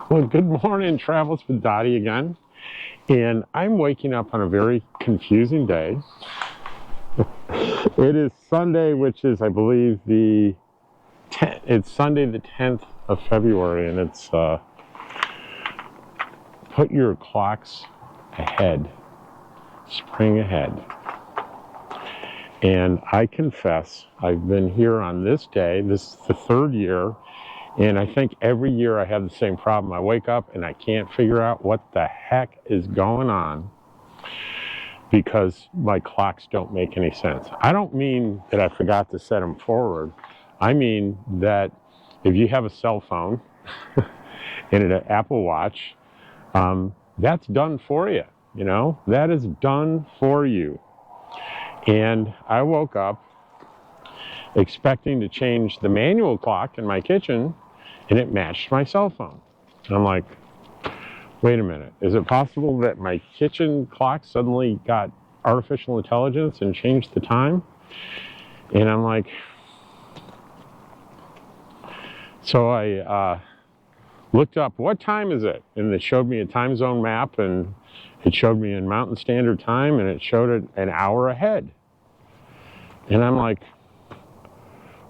Well, good morning, Travels with Dottie again. And I'm waking up on a very confusing day. It is Sunday, which is, I believe, it's Sunday the 10th of February, and it's put your clocks ahead, spring ahead. And I confess, I've been here on this day, this is the third year, and I think every year I have the same problem. I wake up and I can't figure out what the heck is going on because my clocks don't make any sense. I don't mean that I forgot to set them forward. I mean that if you have a cell phone and an Apple Watch, that's done for you, that is done for you. And I woke up expecting to change the manual clock in my kitchen, and it matched my cell phone. And I'm like, wait a minute, is it possible that my kitchen clock suddenly got artificial intelligence and changed the time? And I'm like, so I looked up, what time is it? And it showed me a time zone map, and it showed me in Mountain Standard Time, and it showed it an hour ahead. And I'm like,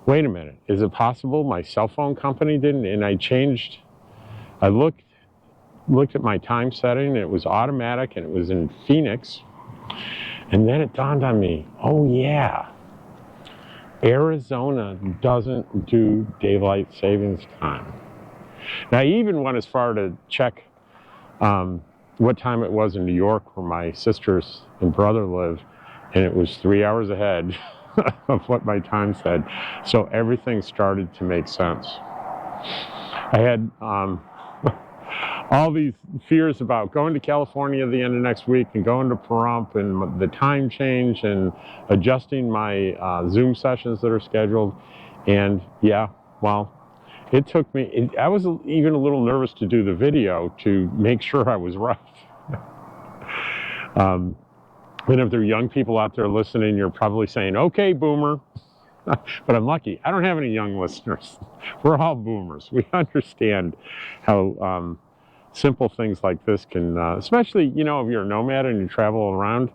wait a minute, is it possible my cell phone company didn't? And I looked at my time setting, and it was automatic, and it was in Phoenix. And then it dawned on me, oh yeah, Arizona doesn't do daylight savings time. Now, I even went as far to check what time it was in New York, where my sisters and brother live, and it was 3 hours ahead of what my time said. So everything started to make sense. I had all these fears about going to California at the end of next week and going to Pahrump and the time change and adjusting my Zoom sessions that are scheduled. And yeah, well, it took me, I was even a little nervous to do the video to make sure I was right. And if there are young people out there listening, you're probably saying, okay, boomer. But I'm lucky. I don't have any young listeners. We're all boomers. We understand how simple things like this can, especially, if you're a nomad and you travel around,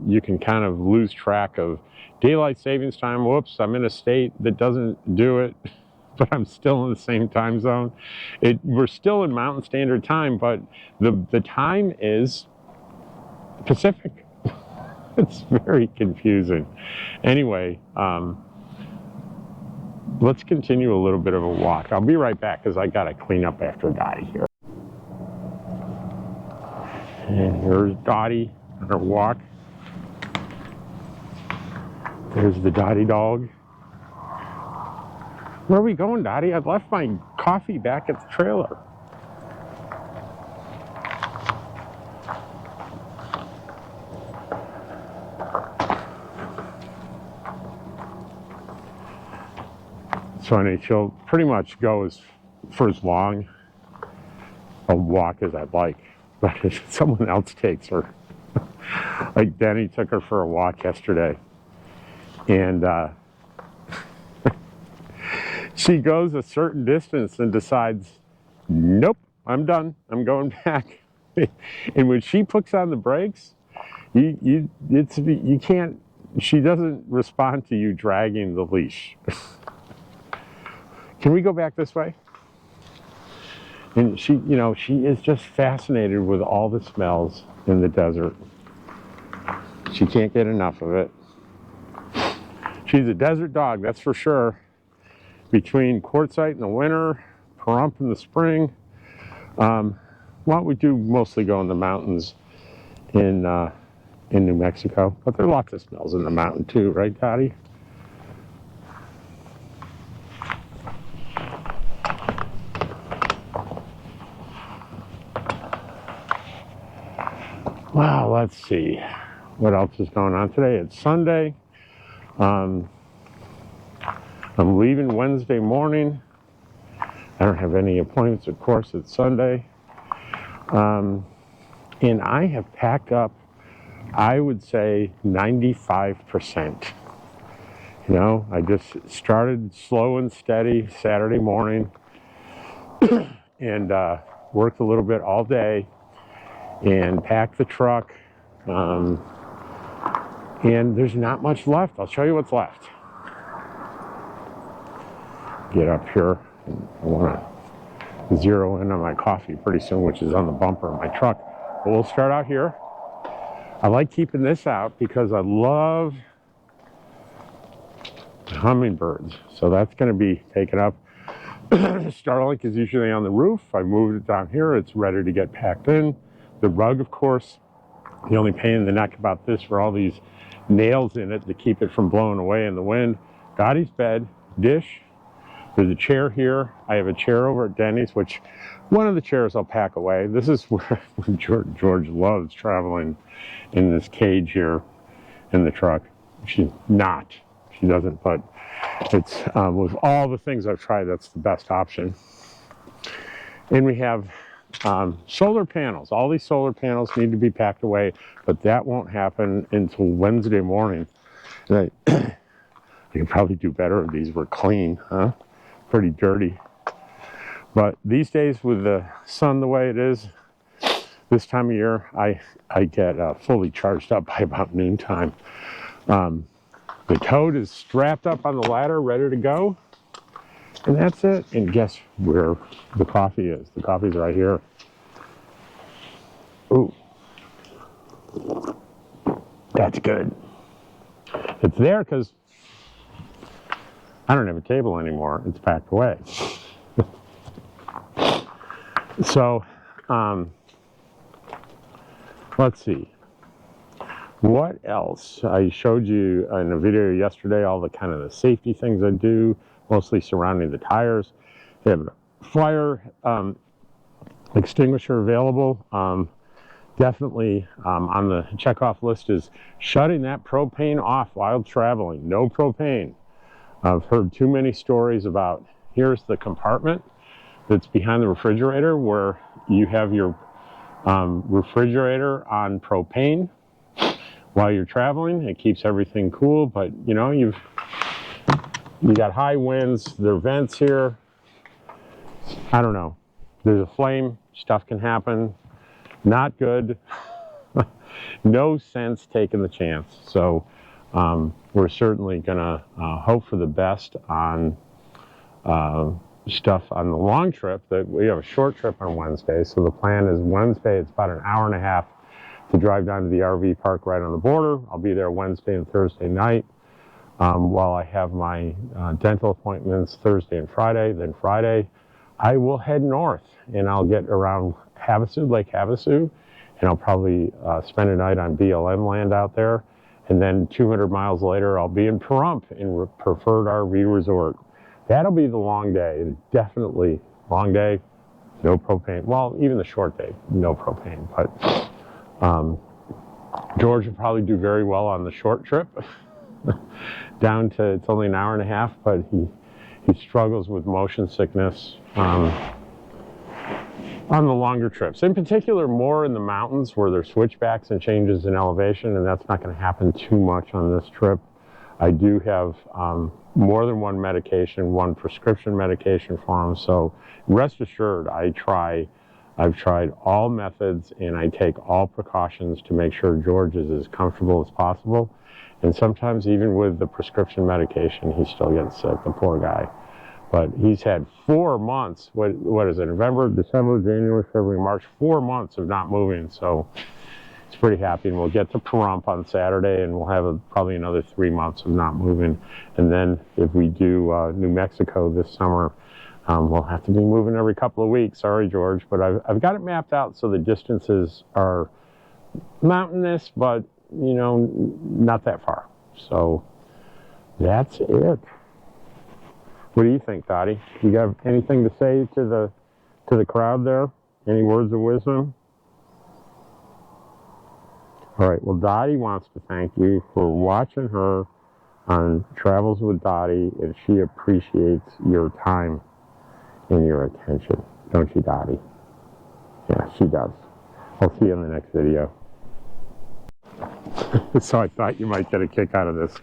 you can kind of lose track of daylight savings time. Whoops, I'm in a state that doesn't do it, but I'm still in the same time zone. We're still in Mountain Standard Time, but the time is Pacific. It's very confusing. Anyway, let's continue a little bit of a walk. I'll be right back because I got to clean up after Dottie here. And here's Dottie on her walk. There's the Dottie dog. Where are we going, Dottie? I've left my coffee back at the trailer. So anyway, she'll pretty much go for as long a walk as I'd like. But if someone else takes her, like Denny took her for a walk yesterday, and she goes a certain distance and decides, nope, I'm done. I'm going back. And when she puts on the brakes, you can't. She doesn't respond to you dragging the leash. Can we go back this way? And she is just fascinated with all the smells in the desert. She can't get enough of it. She's a desert dog, that's for sure. Between Quartzsite in the winter, Pahrump in the spring. Well, we do mostly go in the mountains in New Mexico, but there are lots of smells in the mountain too, right, Dottie? Wow, let's see. What else is going on today? It's Sunday. I'm leaving Wednesday morning. I don't have any appointments, of course, it's Sunday. And I have packed up, I would say, 95%. I just started slow and steady Saturday morning. and worked a little bit all day and packed the truck. And there's not much left. I'll show you what's left. Get up here. I want to zero in on my coffee pretty soon, which is on the bumper of my truck. But we'll start out here. I like keeping this out because I love hummingbirds. So that's going to be taken up. Starlink is usually on the roof. I moved it down here. It's ready to get packed in. The rug, of course, the only pain in the neck about this for all these nails in it to keep it from blowing away in the wind. Dottie's bed, dish. There's a chair here. I have a chair over at Denny's, which one of the chairs I'll pack away. This is where George loves traveling in this cage here in the truck. She's not. She doesn't, but it's with all the things I've tried, that's the best option. And we have solar panels. All these solar panels need to be packed away, but that won't happen until Wednesday morning. And I could probably do better if these were clean, huh? Pretty dirty. But these days with the sun the way it is, this time of year, I get fully charged up by about noontime. The toad is strapped up on the ladder, ready to go. And that's it. And guess where the coffee is? The coffee's right here. Ooh. That's good. It's there because I don't have a table anymore. It's packed away. So, let's see. What else? I showed you in a video yesterday all the kind of the safety things I do, mostly surrounding the tires. They have a fire extinguisher available. Definitely on the checkoff list is shutting that propane off while traveling. No propane. I've heard too many stories about, here's the compartment that's behind the refrigerator where you have your refrigerator on propane while you're traveling. It keeps everything cool, but you know, you got high winds, there are vents here. I don't know. There's a flame, stuff can happen. Not good. No sense taking the chance. So we're certainly gonna hope for the best on stuff on the long trip. That we have a short trip on Wednesday, so the plan is Wednesday. It's about an hour and a half to drive down to the RV park right on the border. I'll be there Wednesday and Thursday night while I have my dental appointments Thursday and Friday. Then Friday, I will head north and I'll get around Havasu, Lake Havasu, and I'll probably spend a night on BLM land out there. And then 200 miles later, I'll be in Pahrump in Preferred RV Resort. That'll be the long day. Definitely long day, no propane. Well, even the short day, no propane. But George will probably do very well on the short trip. Down to, it's only an hour and a half, but he struggles with motion sickness on the longer trips. In particular, more in the mountains where there's switchbacks and changes in elevation, and that's not going to happen too much on this trip. I do have more than one medication, one prescription medication for him, so rest assured I've tried all methods and I take all precautions to make sure George is as comfortable as possible. And sometimes even with the prescription medication, he still gets sick, the poor guy. But he's had 4 months, what is it, November, December, January, February, March, 4 months of not moving. So he's pretty happy. And we'll get to Pahrump on Saturday and we'll have probably another 3 months of not moving. And then if we do New Mexico this summer, we'll have to be moving every couple of weeks. Sorry, George, but I've got it mapped out so the distances are mountainous, but you know, not that far. So that's it. What do you think, Dottie? You got anything to say to the crowd there? Any words of wisdom? All right. Well, Dottie wants to thank you for watching her on Travels with Dottie, and she appreciates your time and your attention. Don't you, Dottie? Yeah, she does. I'll see you in the next video. So I thought you might get a kick out of this.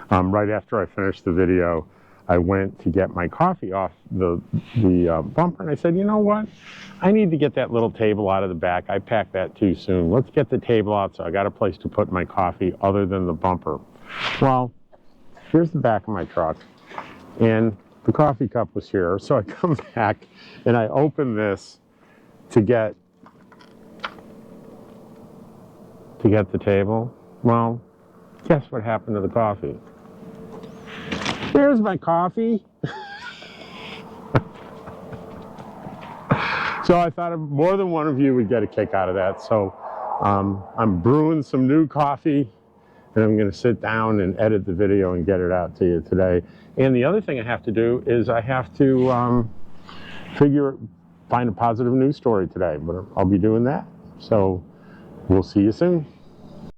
Right after I finished the video, I went to get my coffee off the bumper, and I said, you know what? I need to get that little table out of the back. I packed that too soon. Let's get the table out so I got a place to put my coffee other than the bumper. Well, here's the back of my truck, and the coffee cup was here. So I come back and I open this to get the table. Well, guess what happened to the coffee? There's my coffee. So I thought more than one of you would get a kick out of that. So I'm brewing some new coffee, and I'm going to sit down and edit the video and get it out to you today. And the other thing I have to do is I have to find a positive news story today, but I'll be doing that. So we'll see you soon.